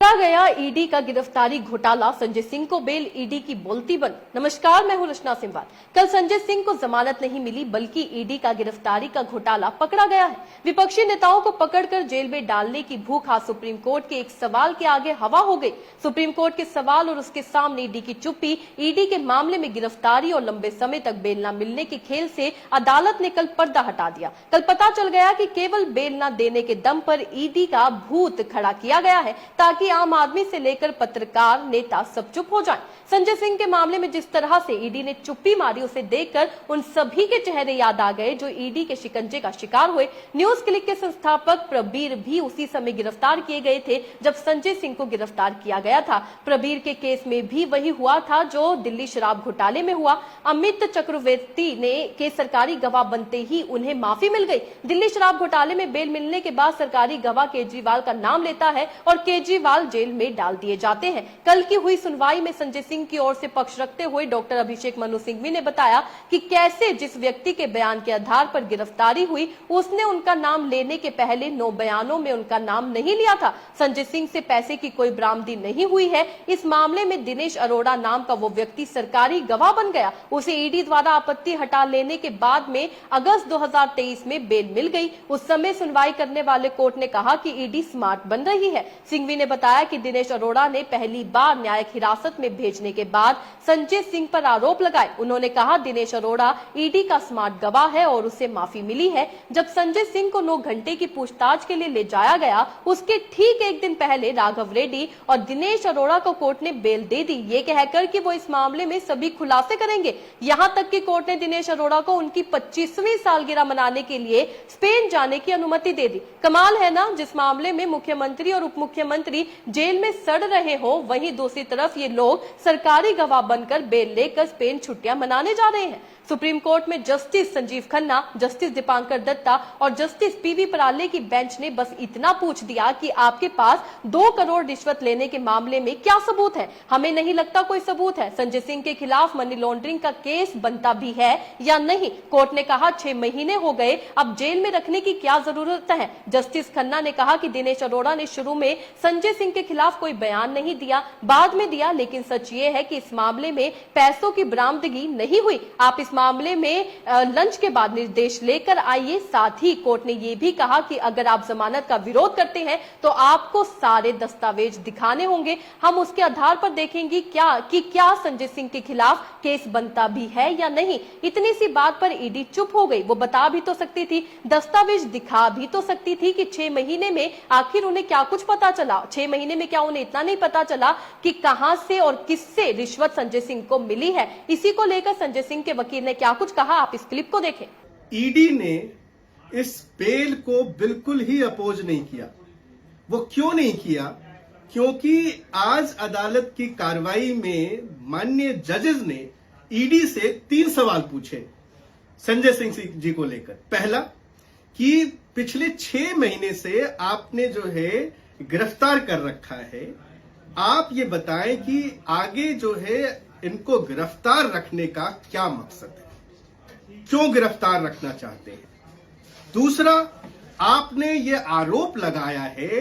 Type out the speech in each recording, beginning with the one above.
पकड़ा गया ईडी का गिरफ्तारी घोटाला, संजय सिंह को बेल, ईडी की बोलती बंद। नमस्कार, मैं हूं रचना सिंह। कल संजय सिंह को जमानत नहीं मिली, बल्कि ईडी का गिरफ्तारी का घोटाला पकड़ा गया है। विपक्षी नेताओं को पकड़कर जेल में डालने की भूख आज सुप्रीम कोर्ट के एक सवाल के आगे हवा हो गई। सुप्रीम कोर्ट के सवाल और उसके सामने ईडी की चुप्पी। ईडी के मामले में गिरफ्तारी और लंबे समय तक बेल न मिलने के खेल से अदालत ने कल पर्दा हटा दिया। कल पता चल गया कि केवल बेल न देने के दम पर ईडी का भूत खड़ा किया गया है, ताकि आम आदमी से लेकर पत्रकार, नेता सब चुप हो जाएं। संजय सिंह के मामले में जिस तरह से ईडी ने चुप्पी मारी, उसे देखकर उन सभी के चेहरे याद आ गए जो ईडी के शिकंजे का शिकार हुए। न्यूज क्लिक के संस्थापक प्रबीर भी उसी समय गिरफ्तार किए गए थे जब संजय सिंह को गिरफ्तार किया गया था। प्रबीर के केस में भी वही हुआ था जो दिल्ली शराब घोटाले में हुआ। अमित चक्रवर्ती ने के सरकारी गवाह बनते ही उन्हें माफी मिल गई। दिल्ली शराब घोटाले में बेल मिलने के बाद सरकारी गवाह केजरीवाल का नाम लेता है और केजरीवाल जेल में डाल दिए जाते हैं। कल की हुई सुनवाई में संजय सिंह की ओर से पक्ष रखते हुए डॉक्टर अभिषेक मनु सिंघवी ने बताया कि कैसे जिस व्यक्ति के बयान के आधार पर गिरफ्तारी हुई, उसने उनका नाम लेने के पहले 9 बयानों में उनका नाम नहीं लिया था। संजय सिंह से पैसे की कोई बरामदी नहीं हुई है। इस मामले में दिनेश अरोड़ा नाम का वो व्यक्ति सरकारी गवाह बन गया। उसे ईडी द्वारा आपत्ति हटा लेने के बाद में अगस्त 2023 में बेल मिल गई। उस समय सुनवाई करने वाले कोर्ट ने कहा कि ईडी स्मार्ट बन रही है। सिंघवी ने बताया कि दिनेश अरोड़ा ने पहली बार न्यायिक हिरासत में भेजने के बाद संजय सिंह पर आरोप लगाए। उन्होंने कहा दिनेश अरोड़ा ईडी का स्मार्ट गवाह है और उसे माफी मिली है। जब संजय सिंह को 9 घंटे की पूछताछ के लिए ले जाया गया, उसके ठीक एक दिन पहले राघव रेड्डी और दिनेश अरोड़ा को कोर्ट ने बेल दे दी, ये कहकर कि वो इस मामले में सभी खुलासे करेंगे। यहां तक कि कोर्ट ने दिनेश अरोड़ा को उनकी 25वीं सालगिरह मनाने के लिए स्पेन जाने की अनुमति दे दी। कमाल है ना, जिस मामले में मुख्यमंत्री और उप मुख्यमंत्री जेल में सड़ रहे हो, वहीं दूसरी तरफ ये लोग सरकारी गवाह बनकर बेल लेकर स्पेन छुट्टियां मनाने जा रहे हैं। सुप्रीम कोर्ट में जस्टिस संजीव खन्ना, जस्टिस दीपांकर दत्ता और जस्टिस पीवी पराले की बेंच ने बस इतना पूछ दिया कि आपके पास 2 करोड़ रिश्वत लेने के मामले में क्या सबूत है? हमें नहीं लगता कोई सबूत है। संजय सिंह के खिलाफ मनी लॉन्ड्रिंग का केस बनता भी है या नहीं? कोर्ट ने कहा 6 महीने हो गए, अब जेल में रखने की क्या जरूरत है? जस्टिस खन्ना ने कहा कि दिनेश अरोड़ा ने शुरू में संजय सिंह के खिलाफ कोई बयान नहीं दिया, बाद में दिया, लेकिन सच ये है कि इस मामले में पैसों की बरामदगी नहीं हुई। आप इस मामले में लंच के बाद निर्देश लेकर आइए। साथ ही कोर्ट ने यह भी कहा कि अगर आप जमानत का विरोध करते हैं तो आपको सारे दस्तावेज दिखाने होंगे। हम उसके आधार पर देखेंगे क्या संजय सिंह के खिलाफ केस बनता भी है या नहीं। इतनी सी बात पर ईडी चुप हो गई। वो बता भी तो सकती थी, दस्तावेज दिखा भी तो सकती थी कि 6 महीने में आखिर उन्हें क्या कुछ पता चला। 6 महीने में क्या उन्हें इतना नहीं पता चला कि कहां से और किससे रिश्वत संजय सिंह को मिली है? इसी को लेकर संजय सिंह के वकील ने क्या कुछ कहा, आप इस क्लिप को देखें। ईडी ने इस बेल को बिल्कुल ही अपोज नहीं किया। वो क्यों नहीं किया? क्योंकि आज अदालत की कार्रवाई में माननीय जजेस ने ईडी से 3 सवाल पूछे संजय सिंह जी को लेकर। पहला कि पिछले 6 महीने से आपने जो है गिरफ्तार कर रखा है, आप ये बताएं कि आगे जो है इनको गिरफ्तार रखने का क्या मकसद है, क्यों गिरफ्तार रखना चाहते हैं। दूसरा, आपने ये आरोप लगाया है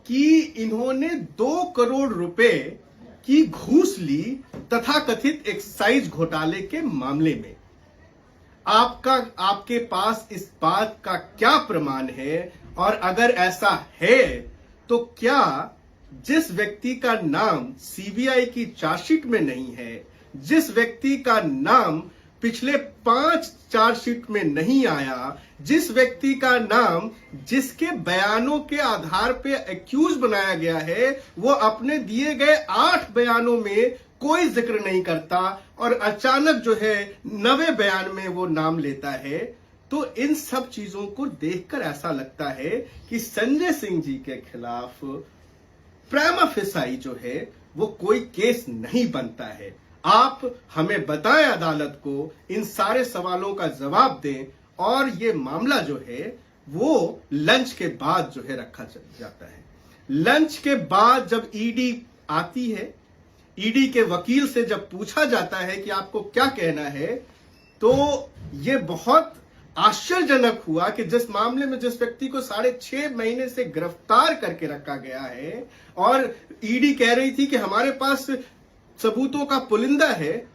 कि इन्होंने 2 करोड़ रुपए की घूस ली तथाकथित एक्साइज घोटाले के मामले में। आपके पास इस बात का क्या प्रमाण है? और अगर ऐसा है तो क्या जिस व्यक्ति का नाम सीबीआई की चार्जशीट में नहीं है, जिस व्यक्ति का नाम पिछले 5 चार्जशीट में नहीं आया, जिस व्यक्ति का नाम जिसके बयानों के आधार पे एक्यूज बनाया गया है, वो अपने दिए गए 8 बयानों में कोई जिक्र नहीं करता और अचानक जो है 9वें बयान में वो नाम लेता है, तो इन सब चीजों को देखकर ऐसा लगता है कि संजय सिंह जी के खिलाफ प्रिमा फेसाई जो है वो कोई केस नहीं बनता है। आप हमें बताएं, अदालत को इन सारे सवालों का जवाब दें और ये मामला जो है वो लंच के बाद जो है रखा जाता है। लंच के बाद जब ईडी आती है, ईडी के वकील से जब पूछा जाता है कि आपको क्या कहना है, तो ये बहुत आश्चर्यजनक हुआ कि जिस मामले में जिस व्यक्ति को 6.5 महीने से गिरफ्तार करके रखा गया है और ईडी कह रही थी कि हमारे पास सबूतों का पुलिंदा है,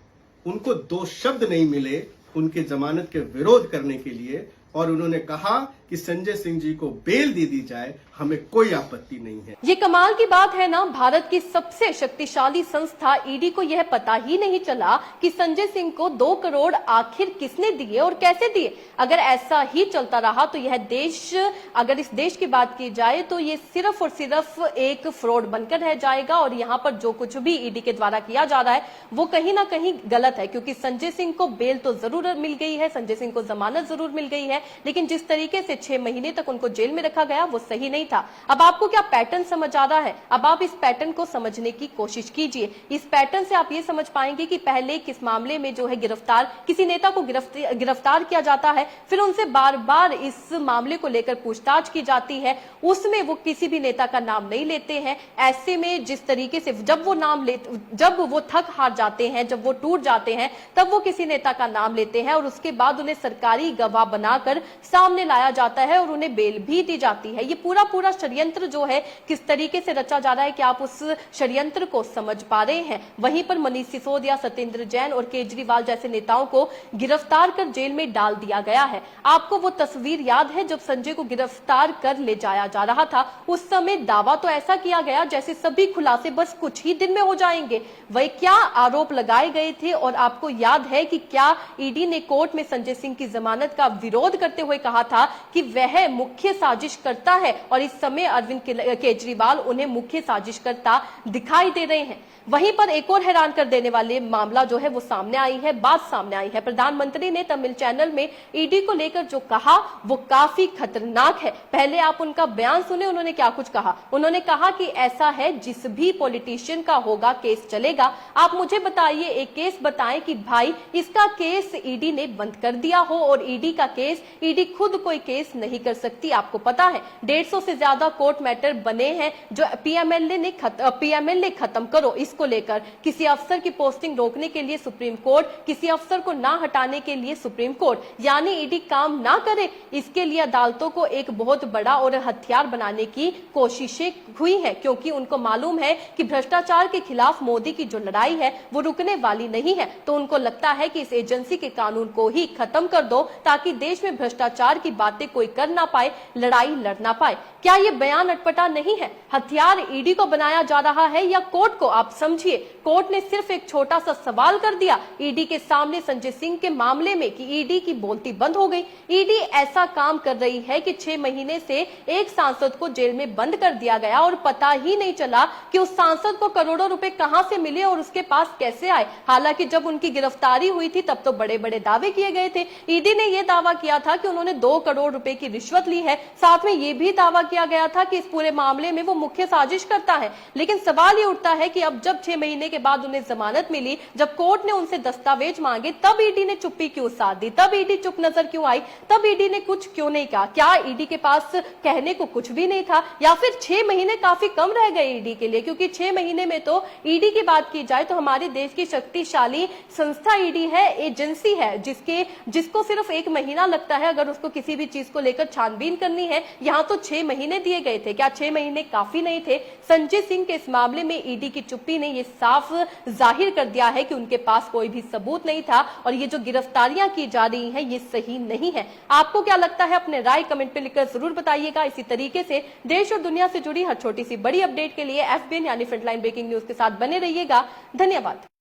उनको 2 शब्द नहीं मिले उनके जमानत के विरोध करने के लिए, और उन्होंने कहा कि संजय सिंह जी को बेल दे दी जाए, हमें कोई आपत्ति नहीं है। ये कमाल की बात है ना, भारत की सबसे शक्तिशाली संस्था ईडी को यह पता ही नहीं चला कि संजय सिंह को 2 करोड़ आखिर किसने दिए और कैसे दिए। अगर ऐसा ही चलता रहा तो यह देश, अगर इस देश की बात की जाए तो ये सिर्फ और सिर्फ एक फ्रॉड बनकर रह जाएगा, और यहाँ पर जो कुछ भी ईडी के द्वारा किया जा रहा है वो कहीं ना कहीं गलत है, क्योंकि संजय सिंह को बेल तो जरूर मिल गई है, संजय सिंह को जमानत जरूर मिल गई है, लेकिन जिस तरीके से 6 महीने तक उनको जेल में रखा गया वो सही नहीं था। अब आपको क्या पैटर्न समझ आ रहा है? अब आप इस पैटर्न को समझने की कोशिश कीजिए। इस पैटर्न से आप ये समझ पाएंगे कि पहले किस मामले में जो है किसी नेता को गिरफ्तार किया जाता है, फिर उनसे बार बार इस मामले को लेकर पूछताछ की जाती है, उसमें वो किसी भी नेता का नाम नहीं लेते हैं। ऐसे में जिस तरीके से जब वो थक हार जाते हैं, जब वो टूट जाते हैं, तब वो किसी नेता का नाम लेते हैं और उसके बाद उन्हें सरकारी गवाह बनाकर सामने लाया जाता है और उन्हें बेल भी दी जाती है। ये पूरा षड्यंत्र जो है किस तरीके से रचा जा रहा है कि आप उस षड्यंत्र को समझ पा रहे हैं। वहीं पर मनीष सिसोदिया, सत्येंद्र जैन और केजरीवाल जैसे नेताओं को गिरफ्तार कर जेल में डाल दिया गया है। आपको वो तस्वीर याद है जब संजय को गिरफ्तार कर ले जाया जा रहा था? उस समय दावा तो ऐसा किया गया जैसे सभी खुलासे बस कुछ ही दिन में हो जाएंगे। वही क्या आरोप लगाए गए थे, और आपको याद है कि क्या ईडी ने कोर्ट में संजय सिंह की जमानत का विरोध करते हुए कहा था कि वह मुख्य साजिश करता है, और इस समय अरविंद केजरीवाल उन्हें मुख्य साजिशकर्ता दिखाई दे रहे हैं। वहीं पर एक और हैरान कर देने वाले मामला जो है वो सामने आई है, बात सामने आई है। प्रधानमंत्री ने तमिल चैनल में ईडी को लेकर जो कहा वो काफी खतरनाक है। पहले आप उनका बयान सुने, उन्होंने क्या कुछ कहा। उन्होंने कहा कि ऐसा है जिस भी पॉलिटिशियन का होगा केस चलेगा, आप मुझे बताइए, एक केस बताएं कि भाई इसका केस ईडी ने बंद कर दिया हो, और ईडी का केस ईडी खुद कोई केस नहीं कर सकती। आपको पता है 150 से ज्यादा कोर्ट मैटर बने हैं जो पीएमएलए खत्म करो इसको लेकर, किसी अफसर की पोस्टिंग रोकने के लिए सुप्रीम कोर्ट, किसी अफसर को ना हटाने के लिए सुप्रीम कोर्ट, यानी ईडी काम ना करे इसके लिए अदालतों को एक बहुत बड़ा और हथियार बनाने की कोशिशें हुई हैं, क्योंकि उनको मालूम है कि भ्रष्टाचार के खिलाफ मोदी की जो लड़ाई है वो रुकने वाली नहीं है। तो उनको लगता है कि इस एजेंसी के कानून को ही खत्म कर दो ताकि देश में भ्रष्टाचार की बातें कोई कर ना पाए, लड़ाई लड़ ना पाए। क्या ये बयान अटपटा नहीं है? हथियार ईडी को बनाया जा रहा है या कोर्ट को? आप समझिए, कोर्ट ने सिर्फ एक छोटा सा सवाल कर दिया ईडी के सामने संजय सिंह के मामले में कि ईडी की बोलती बंद हो गई। ईडी ऐसा काम कर रही है कि 6 महीने से एक सांसद को जेल में बंद कर दिया गया और पता ही नहीं चला कि उस सांसद को करोड़ों रुपए कहां से मिले और उसके पास कैसे आए। हालांकि जब उनकी गिरफ्तारी हुई थी तब तो बड़े बड़े दावे किए गए थे। ईडी ने यह दावा किया था कि उन्होंने 2 करोड़ रुपए की रिश्वत ली है, साथ में यह भी दावा किया गया था कि इस पूरे मामले में वो मुख्य साजिश करता है। लेकिन सवाल ये उठता है कि अब जब 6 महीने के बाद उन्हें जमानत मिली, जब कोर्ट ने उनसे दस्तावेज मांगे, तब ईडी ने चुप्पी क्यों साध दी? तब ईडी चुप नजर क्यों आई? तब ईडी ने कुछ क्यों नहीं कहा? क्या ईडी के पास कहने को कुछ भी नहीं था, या फिर 6 महीने काफी कम रह गए ईडी के लिए? क्योंकि 6 महीने में तो ईडी की बात की जाए तो हमारे देश की शक्तिशाली संस्था ईडी है, एजेंसी है, जिसको सिर्फ 1 महीना लगता है अगर उसको किसी भी चीज को लेकर छानबीन करनी है। यहाँ तो 6 महीने दिए गए थे। क्या 6 महीने काफी नहीं थे? संजय सिंह के इस मामले में ईडी की चुप्पी ने यह साफ जाहिर कर दिया है कि उनके पास कोई भी सबूत नहीं था, और ये जो गिरफ्तारियां की जा रही हैं ये सही नहीं है। आपको क्या लगता है? अपने राय कमेंट पे लिखकर जरूर बताइएगा। इसी तरीके से देश और दुनिया से जुड़ी हर छोटी सी बड़ी अपडेट के लिए FBN यानी फ्रंटलाइन ब्रेकिंग न्यूज के साथ बने रहिएगा। धन्यवाद।